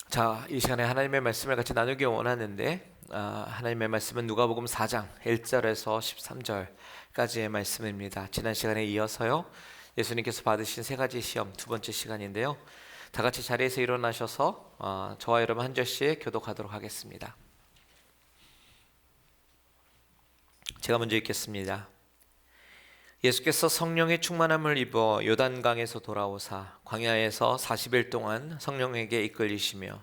자, 이 시간에 하나님의 말씀을 같이 나누기 원하는데 하나님의 말씀은 누가복음 4장 1절에서 13절까지의 말씀입니다. 지난 시간에 이어서요, 예수님께서 받으신 세 가지 시험 두 번째 시간인데요, 다 같이 자리에서 일어나셔서 저와 여러분 한 절씩 교독하도록 하겠습니다. 제가 먼저 읽겠습니다. 예수께서 성령의 충만함을 입어 요단강에서 돌아오사 광야에서 40일 동안 성령에게 이끌리시며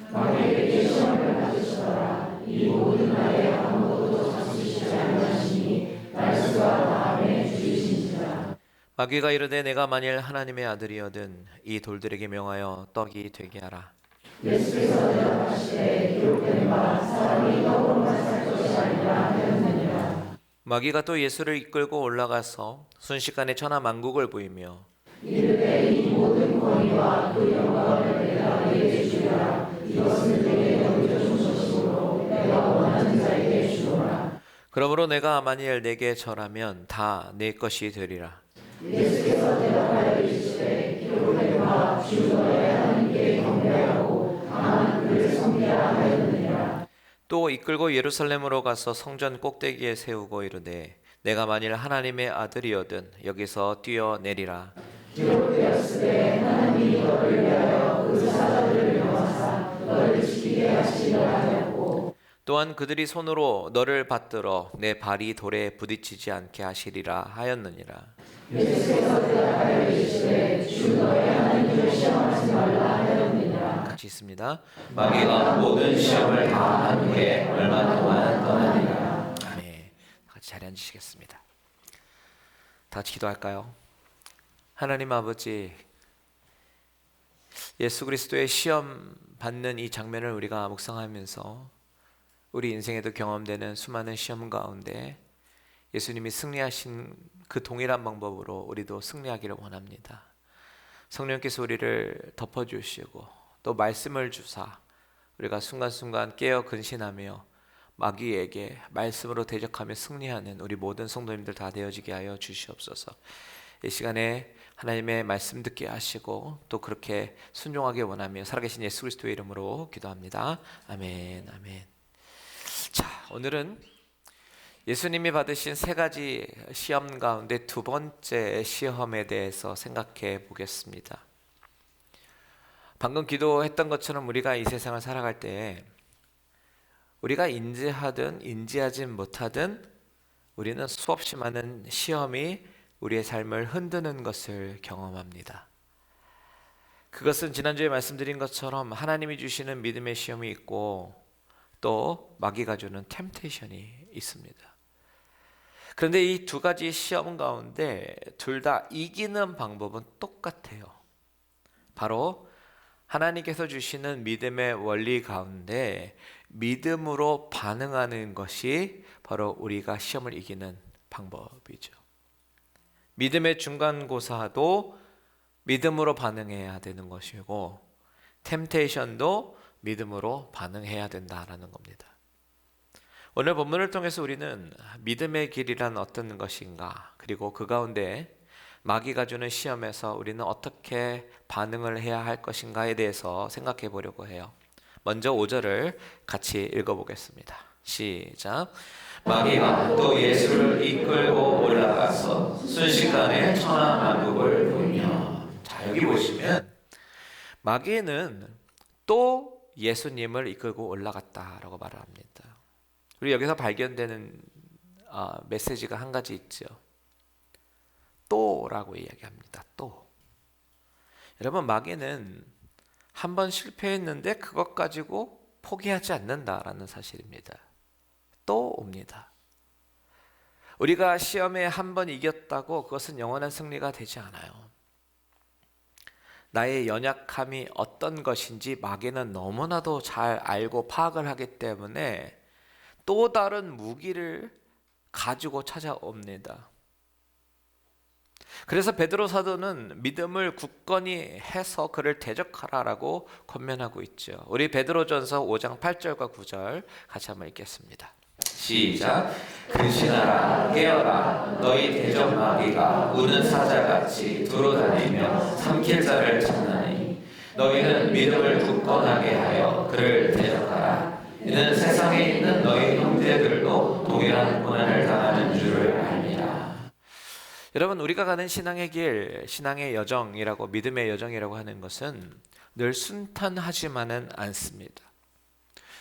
마귀에게 시험을 받으시더라. 이 모든 날에 아무것도 잡수시지 아니하시니 말씀과 다음에 주이신지라. 마귀가 이르되 내가 만일 하나님의 아들이거든 이 돌들에게 명하여 떡이 되게 하라. 예수께서 대답하시되 기록된 바 사람이 떡으로만 살 것이 아니라 하였느니라. 마귀가 또 예수를 이끌고 올라가서 순식간에 천하 만국을 보이며 이르되 이 모든 권위와 그 영광을 내가 너희에게 주리라. 이것은 내게 넘겨준 것이므로 내가 원하는 자에게 주노라. 그러므로 내가 만일 내게 절하면 다 내 것이 되리라. 예수께서 대답하여 이르시되 기록된 바 주 너의 하나님께 경배하고 다만 그를 섬기라 하였느니라. 또 이끌고 예루살렘으로 가서 성전 꼭대기에 세우고 이르되 내가 만일 하나님의 아들이거든 여기서 뛰어내리라. 기록되었으되 하나님이 너를 위하여 그 사자들을 명하사 너를 지키게 하시리라 하였고, 또한 그들이 손으로 너를 받들어 내 발이 돌에 부딪히지 않게 하시리라 하였느니라. 예수께서 대답하여 이르시되 주 너의 하나님을 시험하지 말라 하였느니라. 같이 있습니다. 마귀가 모든 시험을 다 한 후에 얼마 동안 떠나니라. 아멘. 같이 자리에 앉으시겠습니다. 다 같이 기도할까요? 하나님 아버지, 예수 그리스도의 시험 받는 이 장면을 우리가 묵상하면서 우리 인생에도 경험되는 수많은 시험 가운데 예수님이 승리하신 그 동일한 방법으로 우리도 승리하기를 원합니다. 성령께서 우리를 덮어주시고 또 말씀을 주사 우리가 순간순간 깨어 근신하며 마귀에게 말씀으로 대적하며 승리하는 우리 모든 성도님들 다 되어지게 하여 주시옵소서. 이 시간에 하나님의 말씀 듣게 하시고 또 그렇게 순종하게 원하며 살아계신 예수 그리스도의 이름으로 기도합니다. 아멘, 아멘. 자, 오늘은 예수님이 받으신 세 가지 시험 가운데 두 번째 시험에 대해서 생각해 보겠습니다. 방금 기도했던 것처럼 우리가 이 세상을 살아갈 때 우리가 인지하든 인지하지 못하든 우리는 수없이 많은 시험이 우리의 삶을 흔드는 것을 경험합니다. 그것은 지난주에 말씀드린 것처럼 하나님이 주시는 믿음의 시험이 있고 또 마귀가 주는 템테이션이 있습니다. 그런데 이 두 가지 시험 가운데 둘 다 이기는 방법은 똑같아요. 바로 하나님께서 주시는 믿음의 원리 가운데 믿음으로 반응하는 것이 바로 우리가 시험을 이기는 방법이죠. 믿음의 중간고사도 믿음으로 반응해야 되는 것이고 템테이션도 믿음으로 반응해야 된다라는 겁니다. 오늘 본문을 통해서 우리는 믿음의 길이란 어떤 것인가, 그리고 그 가운데 마귀가 주는 시험에서 우리는 어떻게 반응을 해야 할 것인가에 대해서 생각해 보려고 해요. 먼저 5절을 같이 읽어보겠습니다. 시작. 마귀가 또 예수를 이끌고 올라가서 순식간에 천하 만국을 보이며. 자, 여기 보시면 마귀는 또 예수님을 이끌고 올라갔다라고 말을 합니다. 우리 여기서 발견되는 메시지가 한 가지 있죠. 또라고 이야기합니다. 또. 여러분, 마귀는 한 번 실패했는데 그것 가지고 포기하지 않는다라는 사실입니다. 또 옵니다. 우리가 시험에 한 번 이겼다고 그것은 영원한 승리가 되지 않아요. 나의 연약함이 어떤 것인지 마귀는 너무나도 잘 알고 파악을 하기 때문에 또 다른 무기를 가지고 찾아옵니다. 그래서 베드로 사도는 믿음을 굳건히 해서 그를 대적하라라고 권면하고 있죠. 우리 베드로전서 5장 8절과 9절 같이 한번 읽겠습니다. 시작. 근신하라, 깨어라. 너희 대적 마귀가 우는 사자같이 두루다니며 삼킬 자를 찾나니 너희는 믿음을 굳건하게 하여 그를 대적하라. 이는 세상에 있는 너희 형제들도 동일한 고난을 당하는 줄을 압니다. 여러분, 우리가 가는 신앙의 길, 신앙의 여정이라고, 믿음의 여정이라고 하는 것은 늘 순탄하지만은 않습니다.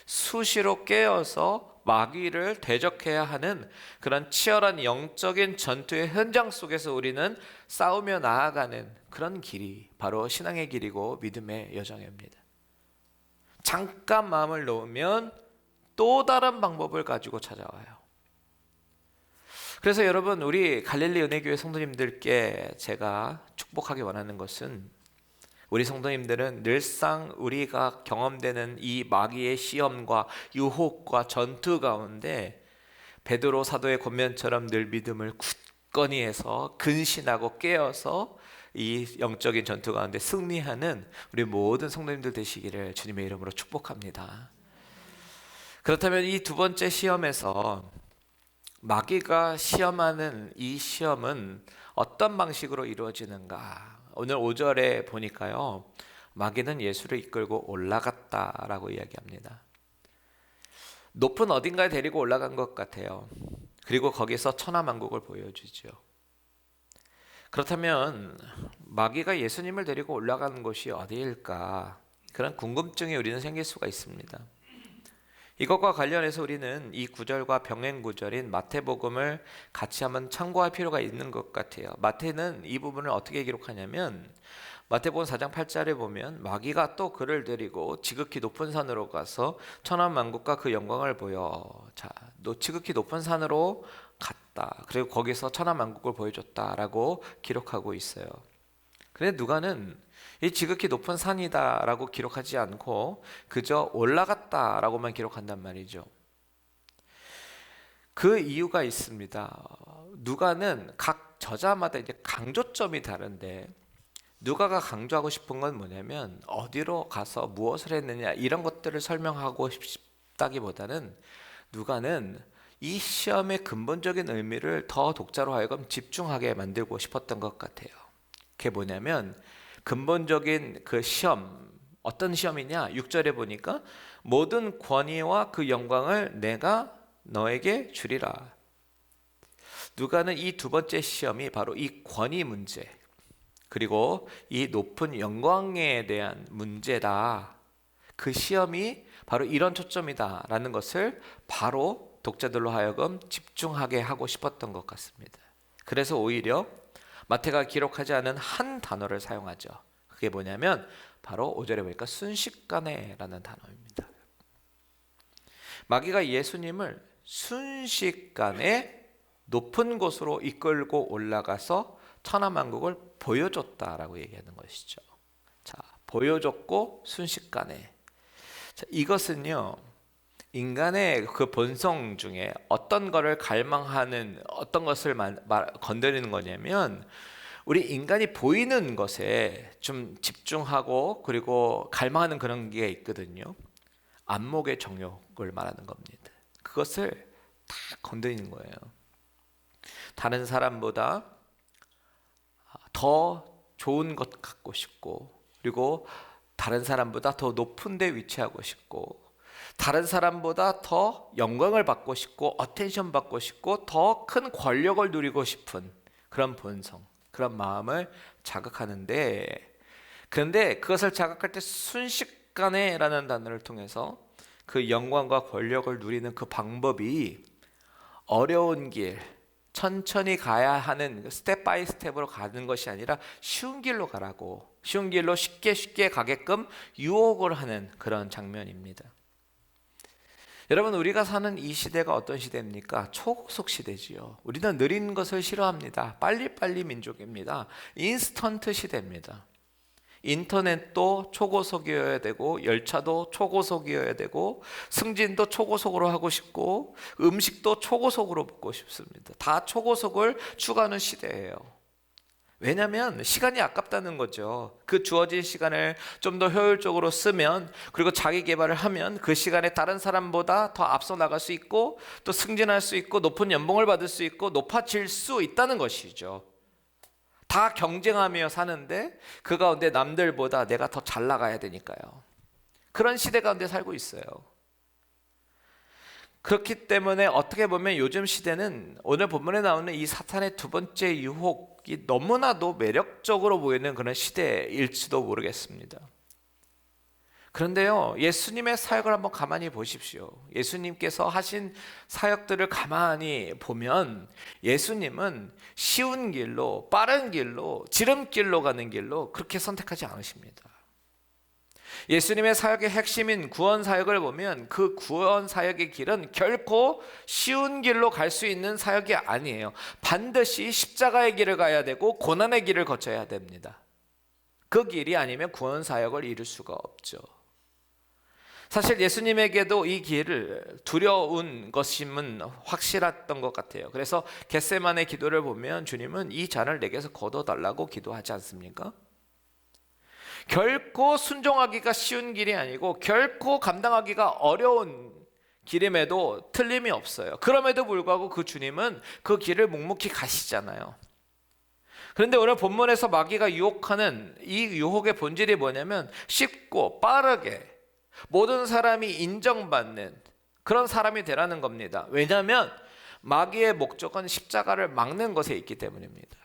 수시로 깨어서 마귀를 대적해야 하는 그런 치열한 영적인 전투의 현장 속에서 우리는 싸우며 나아가는 그런 길이 바로 신앙의 길이고 믿음의 여정입니다. 잠깐 마음을 놓으면 또 다른 방법을 가지고 찾아와요. 그래서 여러분, 우리 갈릴리 은혜교회 성도님들께 제가 축복하기 원하는 것은, 우리 성도님들은 늘상 우리가 경험되는 이 마귀의 시험과 유혹과 전투 가운데 베드로 사도의 권면처럼 늘 믿음을 굳건히 해서 근신하고 깨어서 이 영적인 전투 가운데 승리하는 우리 모든 성도님들 되시기를 주님의 이름으로 축복합니다. 그렇다면 이 두 번째 시험에서 마귀가 시험하는 이 시험은 어떤 방식으로 이루어지는가? 오늘 5절에 보니까요, 마귀는 예수를 이끌고 올라갔다라고 이야기합니다. 높은 어딘가에 데리고 올라간 것 같아요. 그리고 거기서 천하만국을 보여주죠. 그렇다면 마귀가 예수님을 데리고 올라가는 곳이 어디일까? 그런 궁금증이 우리는 생길 수가 있습니다. 이것과 관련해서 우리는 이 구절과 병행 구절인 마태복음을 같이 한번 참고할 필요가 있는 것 같아요. 마태는 이 부분을 어떻게 기록하냐면, 마태복음 4장 8절에 보면 마귀가 또 그를 데리고 지극히 높은 산으로 가서 천하만국과 그 영광을 보여. 자, 지극히 높은 산으로 갔다. 그리고 거기서 천하만국을 보여줬다라고 기록하고 있어요. 그런데 누가는 이 지극히 높은 산이다라고 기록하지 않고 그저 올라갔다라고만 기록한단 말이죠. 그 이유가 있습니다. 누가는 각 저자마다 이제 강조점이 다른데, 누가가 강조하고 싶은 건 뭐냐면 어디로 가서 무엇을 했느냐 이런 것들을 설명하고 싶다기보다는, 누가는 이 시험의 근본적인 의미를 더 독자로 하여금 집중하게 만들고 싶었던 것 같아요. 그게 뭐냐면 근본적인 그 시험, 어떤 시험이냐? 6절에 보니까 모든 권위와 그 영광을 내가 너에게 주리라. 누가는 이 두 번째 시험이 바로 이 권위 문제, 그리고 이 높은 영광에 대한 문제다. 그 시험이 바로 이런 초점이다 라는 것을 바로 독자들로 하여금 집중하게 하고 싶었던 것 같습니다. 그래서 오히려 마태가 기록하지 않은 한 단어를 사용하죠. 그게 뭐냐면 바로 5절에 보니까 순식간에라는 단어입니다. 마귀가 예수님을 순식간에 높은 곳으로 이끌고 올라가서 천하만국을 보여줬다라고 얘기하는 것이죠. 자, 보여줬고 순식간에. 자, 이것은요, 인간의 그 본성 중에 어떤 것을 갈망하는, 어떤 것을 건드리는 거냐면, 우리 인간이 보이는 것에 좀 집중하고 그리고 갈망하는 그런 게 있거든요. 안목의 정욕을 말하는 겁니다. 그것을 다 건드리는 거예요. 다른 사람보다 더 좋은 것 갖고 싶고, 그리고 다른 사람보다 더 높은 데 위치하고 싶고, 다른 사람보다 더 영광을 받고 싶고, 어텐션 받고 싶고, 더 큰 권력을 누리고 싶은 그런 본성, 그런 마음을 자극하는데, 그런데 그것을 자극할 때 순식간에 라는 단어를 통해서 그 영광과 권력을 누리는 그 방법이 어려운 길, 천천히 가야 하는 스텝 바이 스텝으로 가는 것이 아니라 쉬운 길로 가라고, 쉬운 길로 쉽게 가게끔 유혹을 하는 그런 장면입니다. 여러분, 우리가 사는 이 시대가 어떤 시대입니까? 초고속 시대지요. 우리는 느린 것을 싫어합니다. 빨리빨리 민족입니다. 인스턴트 시대입니다. 인터넷도 초고속이어야 되고, 열차도 초고속이어야 되고, 승진도 초고속으로 하고 싶고, 음식도 초고속으로 먹고 싶습니다. 다 초고속을 추구하는 시대예요. 왜냐하면 시간이 아깝다는 거죠. 그 주어진 시간을 좀 더 효율적으로 쓰면, 그리고 자기 개발을 하면 그 시간에 다른 사람보다 더 앞서 나갈 수 있고, 또 승진할 수 있고, 높은 연봉을 받을 수 있고, 높아질 수 있다는 것이죠. 다 경쟁하며 사는데 그 가운데 남들보다 내가 더 잘 나가야 되니까요. 그런 시대 가운데 살고 있어요. 그렇기 때문에 어떻게 보면 요즘 시대는 오늘 본문에 나오는 이 사탄의 두 번째 유혹이 너무나도 매력적으로 보이는 그런 시대일지도 모르겠습니다. 그런데요, 예수님의 사역을 한번 가만히 보십시오. 예수님께서 하신 사역들을 가만히 보면 예수님은 쉬운 길로, 빠른 길로, 지름길로 가는 길로 그렇게 선택하지 않으십니다. 예수님의 사역의 핵심인 구원 사역을 보면 그 구원 사역의 길은 결코 쉬운 길로 갈 수 있는 사역이 아니에요. 반드시 십자가의 길을 가야 되고 고난의 길을 거쳐야 됩니다. 그 길이 아니면 구원 사역을 이룰 수가 없죠. 사실 예수님에게도 이 길을 두려운 것임은 확실했던 것 같아요. 그래서 겟세마네 기도를 보면 주님은 이 잔을 내게서 거둬달라고 기도하지 않습니까? 결코 순종하기가 쉬운 길이 아니고 결코 감당하기가 어려운 길임에도 틀림이 없어요. 그럼에도 불구하고 그 주님은 그 길을 묵묵히 가시잖아요. 그런데 오늘 본문에서 마귀가 유혹하는 이 유혹의 본질이 뭐냐면 쉽고 빠르게 모든 사람이 인정받는 그런 사람이 되라는 겁니다. 왜냐하면 마귀의 목적은 십자가를 막는 것에 있기 때문입니다.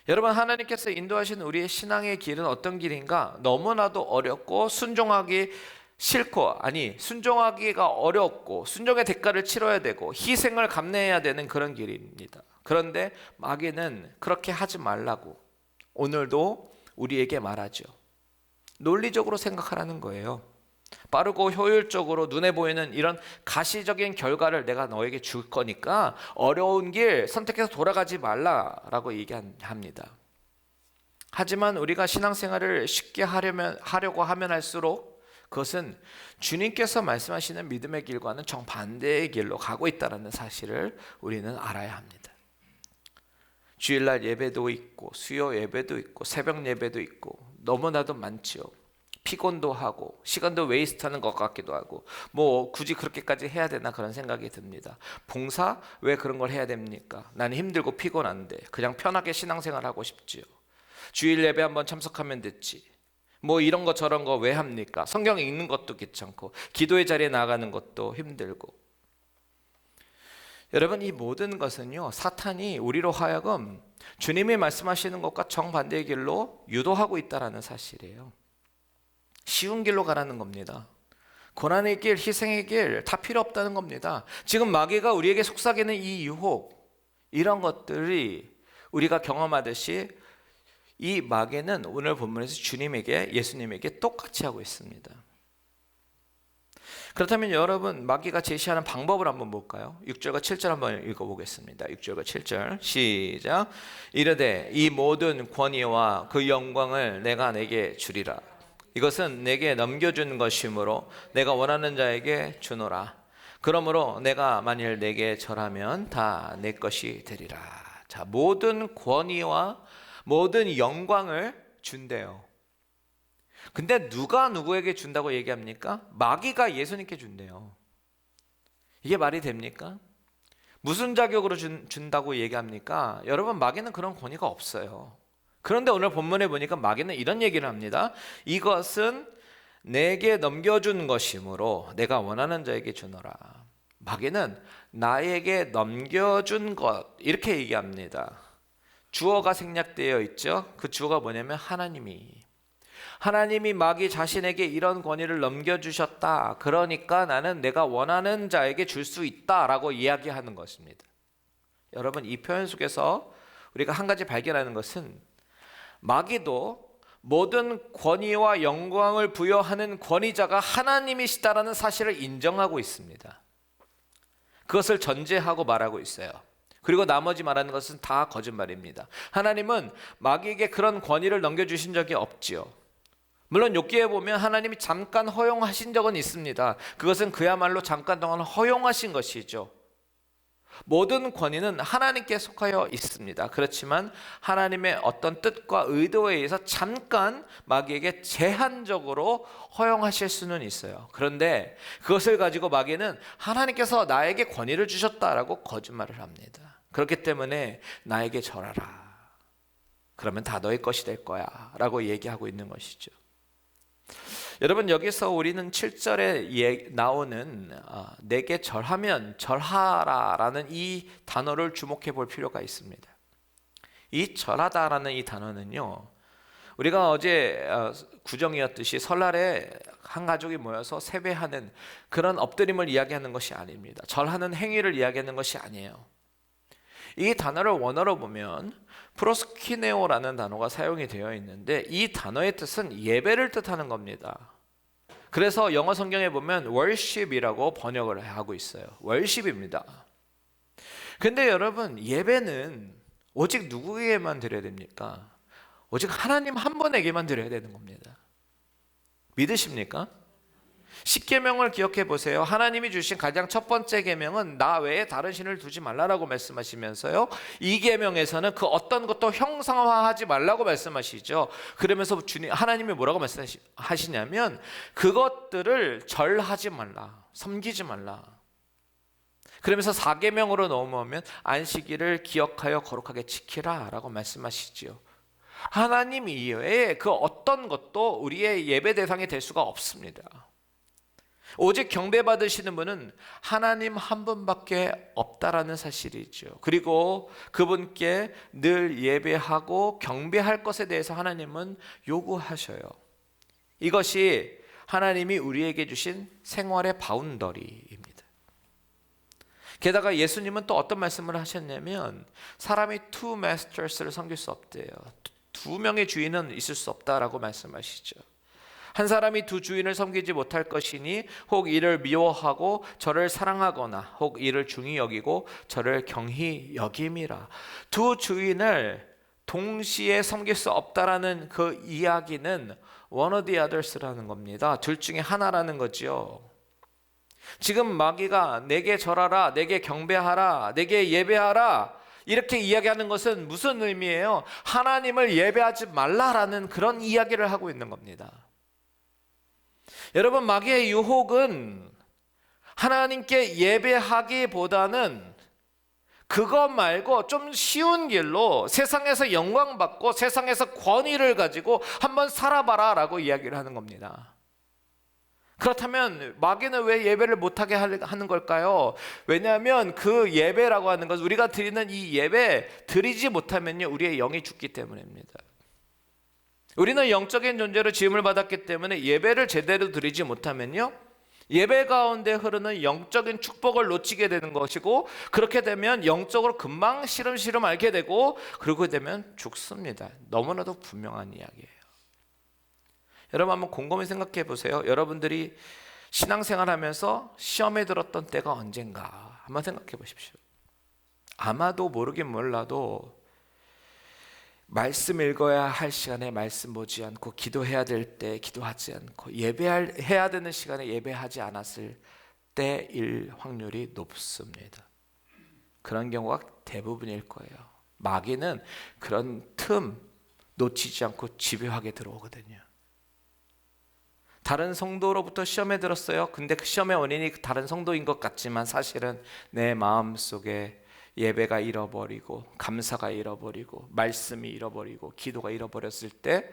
여러분, 하나님께서 인도하신 우리의 신앙의 길은 어떤 길인가? 너무나도 어렵고 순종하기 싫고, 순종하기가 어렵고 순종의 대가를 치러야 되고 희생을 감내해야 되는 그런 길입니다. 그런데 마귀는 그렇게 하지 말라고 오늘도 우리에게 말하죠. 논리적으로 생각하라는 거예요. 빠르고 효율적으로 눈에 보이는 이런 가시적인 결과를 내가 너에게 줄 거니까 어려운 길 선택해서 돌아가지 말라라고 얘기합니다. 하지만 우리가 신앙생활을 쉽게 하려고 하면 할수록 그것은 주님께서 말씀하시는 믿음의 길과는 정반대의 길로 가고 있다는 사실을 우리는 알아야 합니다. 주일날 예배도 있고 수요 예배도 있고 새벽 예배도 있고 너무나도 많지요. 피곤도 하고 시간도 웨이스트하는 것 같기도 하고 뭐 굳이 그렇게까지 해야 되나 그런 생각이 듭니다. 봉사 왜 그런 걸 해야 됩니까? 나는 힘들고 피곤한데 그냥 편하게 신앙생활 하고 싶지요. 주일 예배 한번 참석하면 됐지. 뭐 이런 거 저런 거 왜 합니까? 성경 읽는 것도 귀찮고 기도의 자리에 나가는 것도 힘들고. 여러분, 이 모든 것은요 사탄이 우리로 하여금 주님이 말씀하시는 것과 정반대의 길로 유도하고 있다는 사실이에요. 쉬운 길로 가라는 겁니다. 고난의 길, 희생의 길 다 필요 없다는 겁니다. 지금 마귀가 우리에게 속삭이는 이 유혹, 이런 것들이 우리가 경험하듯이 이 마귀는 오늘 본문에서 예수님에게 똑같이 하고 있습니다. 그렇다면 여러분, 마귀가 제시하는 방법을 한번 볼까요? 6절과 7절 한번 읽어보겠습니다. 6절과 7절 시작. 이르되 이 모든 권위와 그 영광을 내가 내게 주리라. 이것은 내게 넘겨준 것이므로 내가 원하는 자에게 주노라. 그러므로 내가 만일 내게 절하면 다 내 것이 되리라. 자, 모든 권위와 모든 영광을 준대요. 근데 누가 누구에게 준다고 얘기합니까? 마귀가 예수님께 준대요. 이게 말이 됩니까? 무슨 자격으로 준다고 얘기합니까? 여러분, 마귀는 그런 권위가 없어요. 그런데 오늘 본문에 보니까 마귀는 이런 얘기를 합니다. 이것은 내게 넘겨준 것이므로 내가 원하는 자에게 주노라. 마귀는 나에게 넘겨준 것, 이렇게 얘기합니다. 주어가 생략되어 있죠. 그 주어가 뭐냐면 하나님이 마귀 자신에게 이런 권위를 넘겨주셨다. 그러니까 나는 내가 원하는 자에게 줄 수 있다라고 이야기하는 것입니다. 여러분, 이 표현 속에서 우리가 한 가지 발견하는 것은 마귀도 모든 권위와 영광을 부여하는 권위자가 하나님이시다라는 사실을 인정하고 있습니다. 그것을 전제하고 말하고 있어요. 그리고 나머지 말하는 것은 다 거짓말입니다. 하나님은 마귀에게 그런 권위를 넘겨주신 적이 없지요. 물론 욥기에 보면 하나님이 잠깐 허용하신 적은 있습니다. 그것은 그야말로 잠깐 동안 허용하신 것이죠. 모든 권위는 하나님께 속하여 있습니다. 그렇지만 하나님의 어떤 뜻과 의도에 의해서 잠깐 마귀에게 제한적으로 허용하실 수는 있어요. 그런데 그것을 가지고 마귀는 하나님께서 나에게 권위를 주셨다라고 거짓말을 합니다. 그렇기 때문에 나에게 절하라. 그러면 다 너의 것이 될 거야 라고 얘기하고 있는 것이죠. 여러분, 여기서 우리는 7절에 나오는 내게 절하면 절하라 라는 이 단어를 주목해 볼 필요가 있습니다. 이 절하다라는 이 단어는요, 우리가 어제 구정이었듯이 설날에 한 가족이 모여서 세배하는 그런 엎드림을 이야기하는 것이 아닙니다. 절하는 행위를 이야기하는 것이 아니에요. 이 단어를 원어로 보면 프로스키네오라는 단어가 사용이 되어 있는데, 이 단어의 뜻은 예배를 뜻하는 겁니다. 그래서 영어 성경에 보면 worship이라고 번역을 하고 있어요. worship입니다. 근데 여러분, 예배는 오직 누구에게만 드려야 됩니까? 오직 하나님 한 분에게만 드려야 되는 겁니다. 믿으십니까? 10계명을 기억해 보세요. 하나님이 주신 가장 첫 번째 계명은 나 외에 다른 신을 두지 말라라고 말씀하시면서요, 이 계명에서는 그 어떤 것도 형상화하지 말라고 말씀하시죠. 그러면서 하나님이 뭐라고 말씀하시냐면 그것들을 절하지 말라, 섬기지 말라. 그러면서 4계명으로 넘어오면 안식일을 기억하여 거룩하게 지키라 라고 말씀하시지요. 하나님 이외에 그 어떤 것도 우리의 예배 대상이 될 수가 없습니다. 오직 경배받으시는 분은 하나님 한 분밖에 없다라는 사실이죠. 그리고 그분께 늘 예배하고 경배할 것에 대해서 하나님은 요구하셔요. 이것이 하나님이 우리에게 주신 생활의 바운더리입니다. 게다가 예수님은 또 어떤 말씀을 하셨냐면 사람이 two masters를 섬길 수 없대요. 두 명의 주인은 있을 수 없다라고 말씀하시죠. 한 사람이 두 주인을 섬기지 못할 것이니 혹 이를 미워하고 저를 사랑하거나 혹 이를 중히 여기고 저를 경히 여김이라. 두 주인을 동시에 섬길 수 없다라는 그 이야기는 one or the others라는 겁니다. 둘 중에 하나라는 거죠. 지금 마귀가 내게 절하라, 내게 경배하라, 내게 예배하라 이렇게 이야기하는 것은 무슨 의미예요? 하나님을 예배하지 말라라는 그런 이야기를 하고 있는 겁니다. 여러분, 마귀의 유혹은 하나님께 예배하기보다는 그것 말고 좀 쉬운 길로 세상에서 영광받고 세상에서 권위를 가지고 한번 살아봐라 라고 이야기를 하는 겁니다. 그렇다면 마귀는 왜 예배를 못하게 하는 걸까요? 왜냐하면 그 예배라고 하는 것은 우리가 드리는 이 예배 드리지 못하면요, 우리의 영이 죽기 때문입니다. 우리는 영적인 존재로 지음을 받았기 때문에 예배를 제대로 드리지 못하면요, 예배 가운데 흐르는 영적인 축복을 놓치게 되는 것이고, 그렇게 되면 영적으로 금방 시름시름 앓게 되고, 그러게 되면 죽습니다. 너무나도 분명한 이야기예요. 여러분, 한번 곰곰이 생각해 보세요. 여러분들이 신앙생활하면서 시험에 들었던 때가 언젠가 한번 생각해 보십시오. 아마도 모르긴 몰라도 말씀 읽어야 할 시간에 말씀 보지 않고, 기도해야 될 때 기도하지 않고, 예배해야 되는 시간에 예배하지 않았을 때일 확률이 높습니다. 그런 경우가 대부분일 거예요. 마귀는 그런 틈 놓치지 않고 집요하게 들어오거든요. 다른 성도로부터 시험에 들었어요. 근데 그 시험의 원인이 다른 성도인 것 같지만 사실은 내 마음속에 예배가 잃어버리고 감사가 잃어버리고 말씀이 잃어버리고 기도가 잃어버렸을 때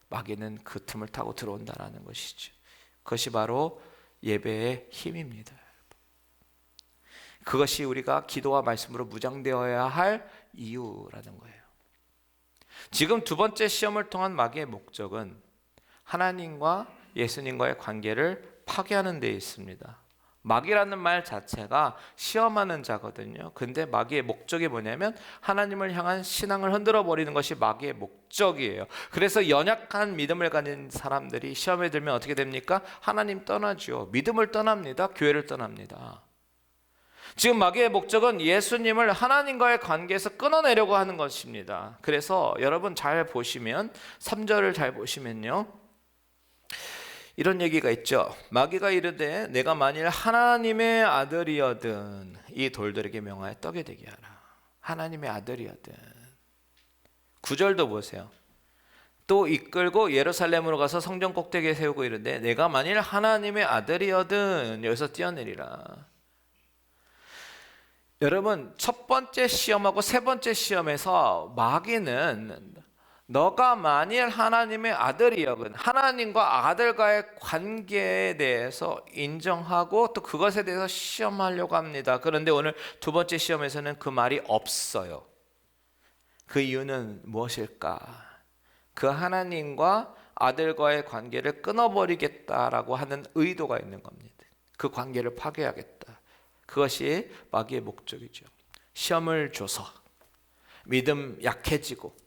마귀는 그 틈을 타고 들어온다는 것이죠. 그것이 바로 예배의 힘입니다. 그것이 우리가 기도와 말씀으로 무장되어야 할 이유라는 거예요. 지금 두 번째 시험을 통한 마귀의 목적은 하나님과 예수님과의 관계를 파괴하는 데 있습니다. 마귀라는 말 자체가 시험하는 자거든요. 근데 마귀의 목적이 뭐냐면 하나님을 향한 신앙을 흔들어 버리는 것이 마귀의 목적이에요. 그래서 연약한 믿음을 가진 사람들이 시험에 들면 어떻게 됩니까? 하나님 떠나죠. 믿음을 떠납니다. 교회를 떠납니다. 지금 마귀의 목적은 예수님을 하나님과의 관계에서 끊어내려고 하는 것입니다. 그래서 여러분 잘 보시면 3절을 잘 보시면요, 이런 얘기가 있죠. 마귀가 이르되 내가 만일 하나님의 아들이어든 이 돌들에게 명하여 떡이 되게 하라. 하나님의 아들이어든. 9절도 보세요. 또 이끌고 예루살렘으로 가서 성전 꼭대기에 세우고 이르되 내가 만일 하나님의 아들이어든, 여기서 뛰어내리라. 여러분, 첫 번째 시험하고 세 번째 시험에서 마귀는 너가 만일 하나님의 아들이여건 하나님과 아들과의 관계에 대해서 인정하고 또 그것에 대해서 시험하려고 합니다. 그런데 오늘 두 번째 시험에서는 그 말이 없어요. 그 이유는 무엇일까? 그 하나님과 아들과의 관계를 끊어버리겠다라고 하는 의도가 있는 겁니다. 그 관계를 파괴하겠다. 그것이 마귀의 목적이죠. 시험을 줘서 믿음 약해지고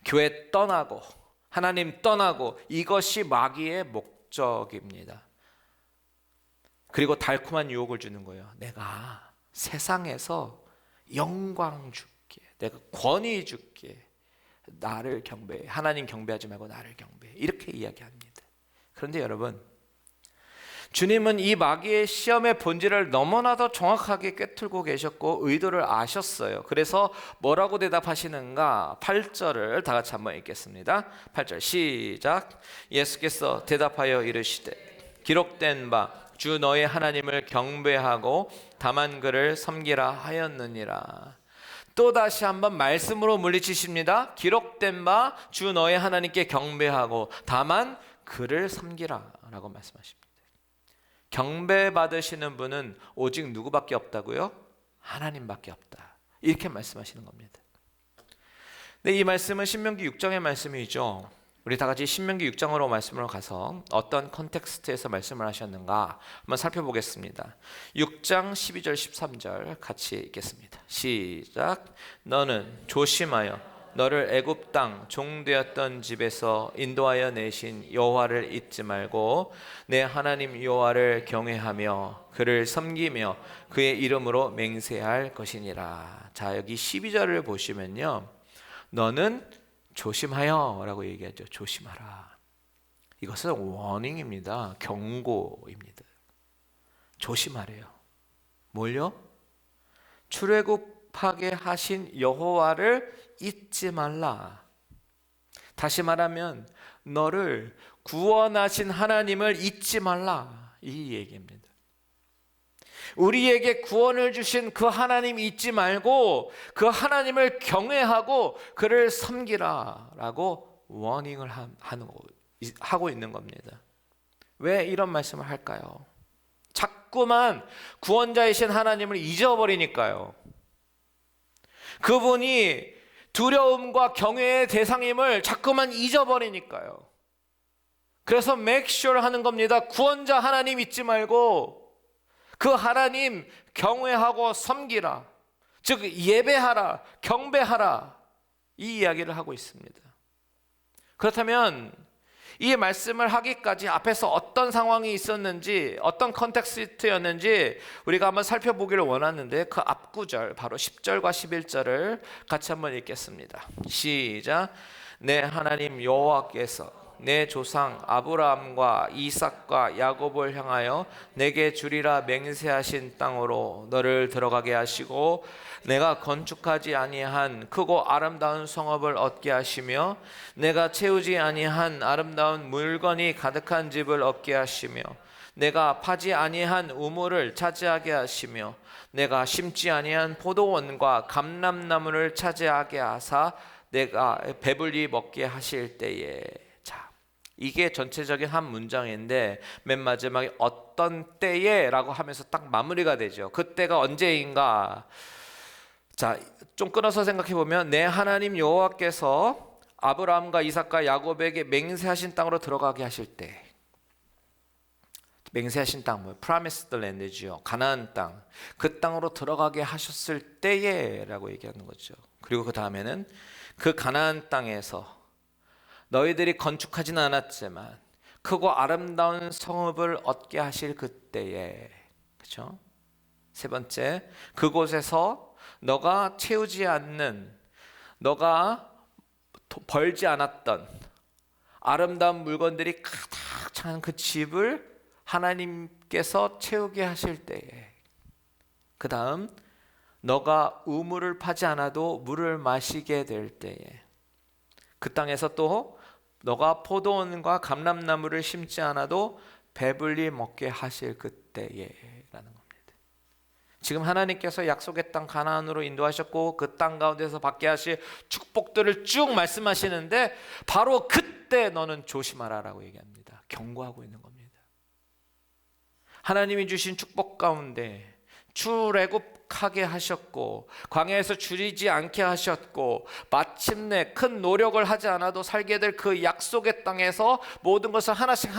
교회 떠나고 하나님 떠나고, 이것이 마귀의 목적입니다. 그리고 달콤한 유혹을 주는 거예요. 내가 세상에서 영광 줄게, 내가 권위 줄게, 나를 경배해. 하나님 경배하지 말고 나를 경배해. 이렇게 이야기합니다. 그런데 여러분, 주님은 이 마귀의 시험의 본질을 너무나도 정확하게 꿰뚫고 계셨고 의도를 아셨어요. 그래서 뭐라고 대답하시는가? 8절을 다 같이 한번 읽겠습니다. 8절 시작. 예수께서 대답하여 이르시되 기록된 바 주 너의 하나님을 경배하고 다만 그를 섬기라 하였느니라. 또다시 한번 말씀으로 물리치십니다. 기록된 바 주 너의 하나님께 경배하고 다만 그를 섬기라 라고 말씀하십니다. 경배받으시는 분은 오직 누구밖에 없다고요? 하나님밖에 없다. 이렇게 말씀하시는 겁니다. 근데 이 말씀은 신명기 6장의 말씀이죠. 우리 다 같이 신명기 6장으로 말씀으로 가서 어떤 컨텍스트에서 말씀을 하셨는가 한번 살펴보겠습니다. 6장 12절 13절 같이 읽겠습니다. 시작. 너는 조심하여 너를 애굽 땅 종되었던 집에서 인도하여 내신 여호와를 잊지 말고 내 하나님 여호와를 경외하며 그를 섬기며 그의 이름으로 맹세할 것이니라. 자, 여기 12절을 보시면요, 너는 조심하여 라고 얘기하죠. 조심하라. 이것은 워닝입니다. 경고입니다. 조심하래요. 뭘요? 출애굽하게 하신 여호와를 잊지 말라. 다시 말하면 너를 구원하신 하나님을 잊지 말라, 이 얘기입니다. 우리에게 구원을 주신 그 하나님 잊지 말고 그 하나님을 경외하고 그를 섬기라 라고 워닝을 하고 있는 겁니다. 왜 이런 말씀을 할까요? 자꾸만 구원자이신 하나님을 잊어버리니까요. 그분이 두려움과 경외의 대상임을 자꾸만 잊어버리니까요. 그래서 make sure 하는 겁니다. 구원자 하나님 잊지 말고 그 하나님 경외하고 섬기라, 즉 예배하라, 경배하라, 이 이야기를 하고 있습니다. 그렇다면 이 말씀을 하기까지 앞에서 어떤 상황이 있었는지, 어떤 컨텍스트였는지 우리가 한번 살펴보기를 원하는데, 그 앞구절 바로 10절과 11절을 같이 한번 읽겠습니다. 시작. 내 하나님 여호와께서 내 조상 아브라함과 이삭과 야곱을 향하여 내게 주리라 맹세하신 땅으로 너를 들어가게 하시고 내가 건축하지 아니한 크고 아름다운 성읍을 얻게 하시며 내가 채우지 아니한 아름다운 물건이 가득한 집을 얻게 하시며 내가 파지 아니한 우물을 차지하게 하시며 내가 심지 아니한 포도원과 감람나무를 차지하게 하사 내가 배불리 먹게 하실 때에. 이게 전체적인 한 문장인데 맨 마지막에 어떤 때에 라고 하면서 딱 마무리가 되죠. 그때가 언제인가? 자, 좀 끊어서 생각해 보면 내 하나님 여호와께서 아브라함과 이삭과 야곱에게 맹세하신 땅으로 들어가게 하실 때, 맹세하신 땅 뭐예요? Promised Land이죠. 가나안 땅. 그 땅으로 들어가게 하셨을 때에 라고 얘기하는 거죠. 그리고 그 다음에는 그 가나안 땅에서 너희들이 건축하지는 않았지만 크고 아름다운 성읍을 얻게 하실 그때에. 그렇죠? 세 번째, 그곳에서 너가 채우지 않는, 너가 벌지 않았던 아름다운 물건들이 가득 찬 그 집을 하나님께서 채우게 하실 때에. 그 다음, 너가 우물을 파지 않아도 물을 마시게 될 때에. 그 땅에서 또 너가 포도원과 감람나무를 심지 않아도 배불리 먹게 하실 그때에 라는 겁니다. 지금 하나님께서 약속의 땅 가나안으로 인도하셨고 그 땅 가운데서 받게 하실 축복들을 쭉 말씀하시는데 바로 그때 너는 조심하라라고 얘기합니다. 경고하고 있는 겁니다. 하나님이 주신 축복 가운데 출애굽하게 하셨고 광야에서 줄이지 않게 하셨고 마침내 큰 노력을 하지 않아도 살게 될 그 약속의 땅에서 모든 것을 하나씩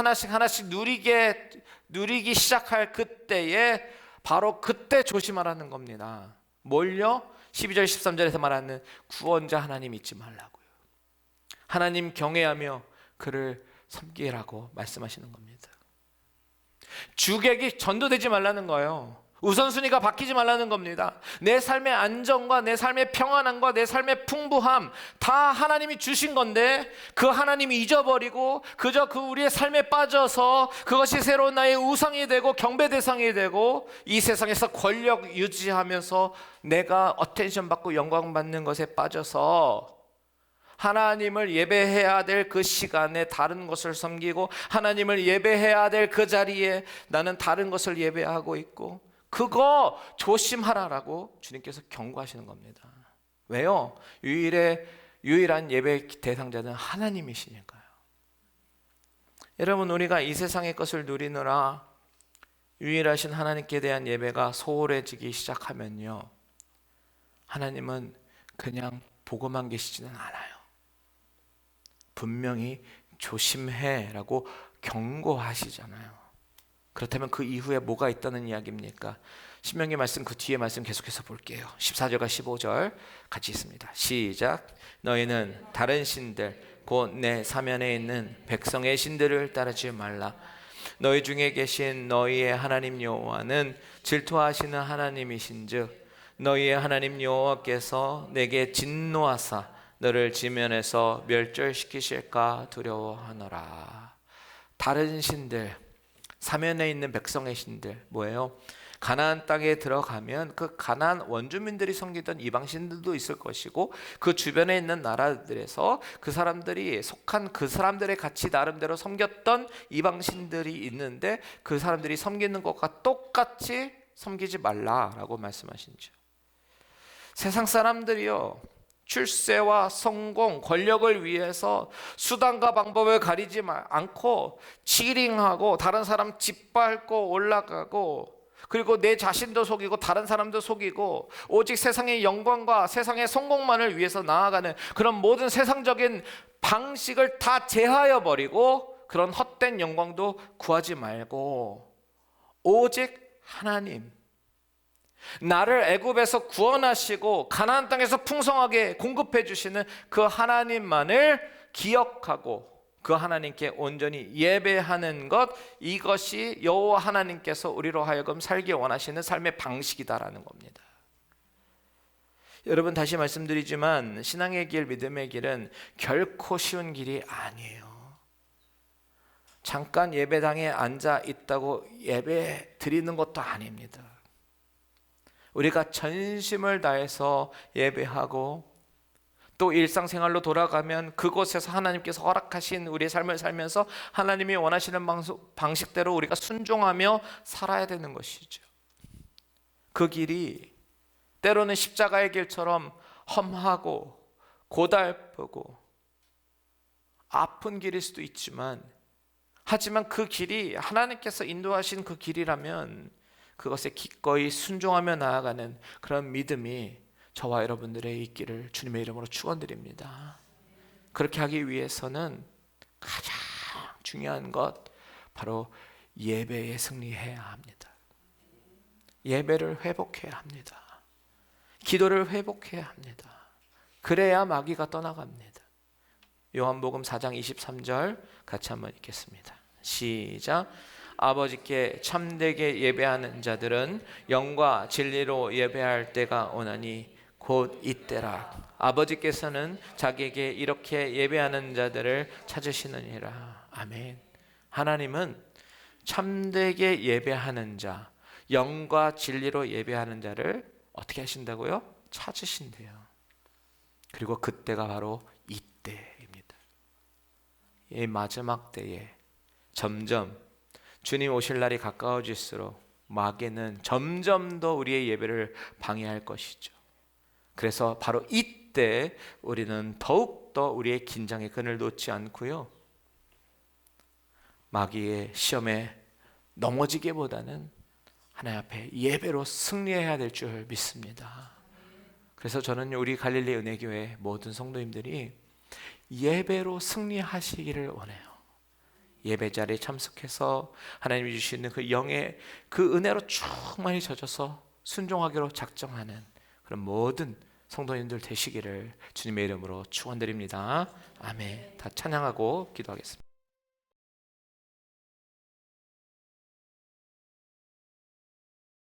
누리기 시작할 그때에 바로 그때 조심하라는 겁니다. 뭘요? 12절 13절에서 말하는 구원자 하나님 잊지 말라고요. 하나님 경외하며 그를 섬기라고 말씀하시는 겁니다. 주객이 전도되지 말라는 거예요. 우선순위가 바뀌지 말라는 겁니다. 내 삶의 안정과 내 삶의 평안함과 내 삶의 풍부함 다 하나님이 주신 건데 그 하나님이 잊어버리고 그저 그 우리의 삶에 빠져서 그것이 새로운 나의 우상이 되고 경배 대상이 되고 이 세상에서 권력 유지하면서 내가 어텐션 받고 영광 받는 것에 빠져서 하나님을 예배해야 될 그 시간에 다른 것을 섬기고 하나님을 예배해야 될 그 자리에 나는 다른 것을 예배하고 있고 그거 조심하라라고 주님께서 경고하시는 겁니다. 왜요? 유일한 예배 대상자는 하나님이시니까요. 여러분, 우리가 이 세상의 것을 누리느라 유일하신 하나님께 대한 예배가 소홀해지기 시작하면요, 하나님은 그냥 보고만 계시지는 않아요. 분명히 조심해라고 경고하시잖아요. 그렇다면 그 이후에 뭐가 있다는 이야기입니까? 신명기 말씀 그 뒤에 말씀 계속해서 볼게요. 14절과 15절 같이 있습니다. 시작. 너희는 다른 신들 곧 내 사면에 있는 백성의 신들을 따르지 말라. 너희 중에 계신 너희의 하나님 여호와는 질투하시는 하나님이신즉 너희의 하나님 여호와께서 내게 진노하사 너를 지면에서 멸절시키실까 두려워하노라. 다른 신들, 사면에 있는 백성의 신들 뭐예요? 가나안 땅에 들어가면 그 가나안 원주민들이 섬기던 이방 신들도 있을 것이고 그 주변에 있는 나라들에서 그 사람들이 속한 그 사람들의 같이 나름대로 섬겼던 이방 신들이 있는데 그 사람들이 섬기는 것과 똑같이 섬기지 말라라고 말씀하신죠. 세상 사람들이요, 출세와 성공, 권력을 위해서 수단과 방법을 가리지 않고 치링하고 다른 사람 짓밟고 올라가고 그리고 내 자신도 속이고 다른 사람도 속이고 오직 세상의 영광과 세상의 성공만을 위해서 나아가는 그런 모든 세상적인 방식을 다 제하여 버리고 그런 헛된 영광도 구하지 말고 오직 하나님, 나를 애굽에서 구원하시고 가나안 땅에서 풍성하게 공급해 주시는 그 하나님만을 기억하고 그 하나님께 온전히 예배하는 것, 이것이 여호와 하나님께서 우리로 하여금 살기 원하시는 삶의 방식이다라는 겁니다. 여러분, 다시 말씀드리지만 신앙의 길, 믿음의 길은 결코 쉬운 길이 아니에요. 잠깐 예배당에 앉아 있다고 예배 드리는 것도 아닙니다. 우리가 전심을 다해서 예배하고 또 일상생활로 돌아가면 그곳에서 하나님께서 허락하신 우리의 삶을 살면서 하나님이 원하시는 방식대로 우리가 순종하며 살아야 되는 것이죠. 그 길이 때로는 십자가의 길처럼 험하고 고달프고 아픈 길일 수도 있지만 하지만 그 길이 하나님께서 인도하신 그 길이라면 그것에 기꺼이 순종하며 나아가는 그런 믿음이 저와 여러분들의 있기를 주님의 이름으로 축원드립니다. 그렇게 하기 위해서는 가장 중요한 것 바로 예배에 승리해야 합니다. 예배를 회복해야 합니다. 기도를 회복해야 합니다. 그래야 마귀가 떠나갑니다. 요한복음 4장 23절 같이 한번 읽겠습니다. 시작. 아버지께 참되게 예배하는 자들은 영과 진리로 예배할 때가 오나니 곧 이때라. 아버지께서는 자기에게 이렇게 예배하는 자들을 찾으시느니라. 아멘. 하나님은 참되게 예배하는 자, 영과 진리로 예배하는 자를 어떻게 하신다고요? 찾으신대요. 그리고 그때가 바로 이때입니다. 이 마지막 때에 점점 주님 오실 날이 가까워질수록 마귀는 점점 더 우리의 예배를 방해할 것이죠. 그래서 바로 이때 우리는 더욱더 우리의 긴장의 끈을 놓지 않고요, 마귀의 시험에 넘어지기보다는 하나님 앞에 예배로 승리해야 될 줄 믿습니다. 그래서 저는 우리 갈릴리 은혜교회 모든 성도님들이 예배로 승리하시기를 원해요. 예배 자리에 참석해서 하나님이 주시는 그 영의 그 은혜로 충만히 젖어서 순종하기로 작정하는 그런 모든 성도님들 되시기를 주님의 이름으로 축원드립니다. 아멘. 다 찬양하고 기도하겠습니다.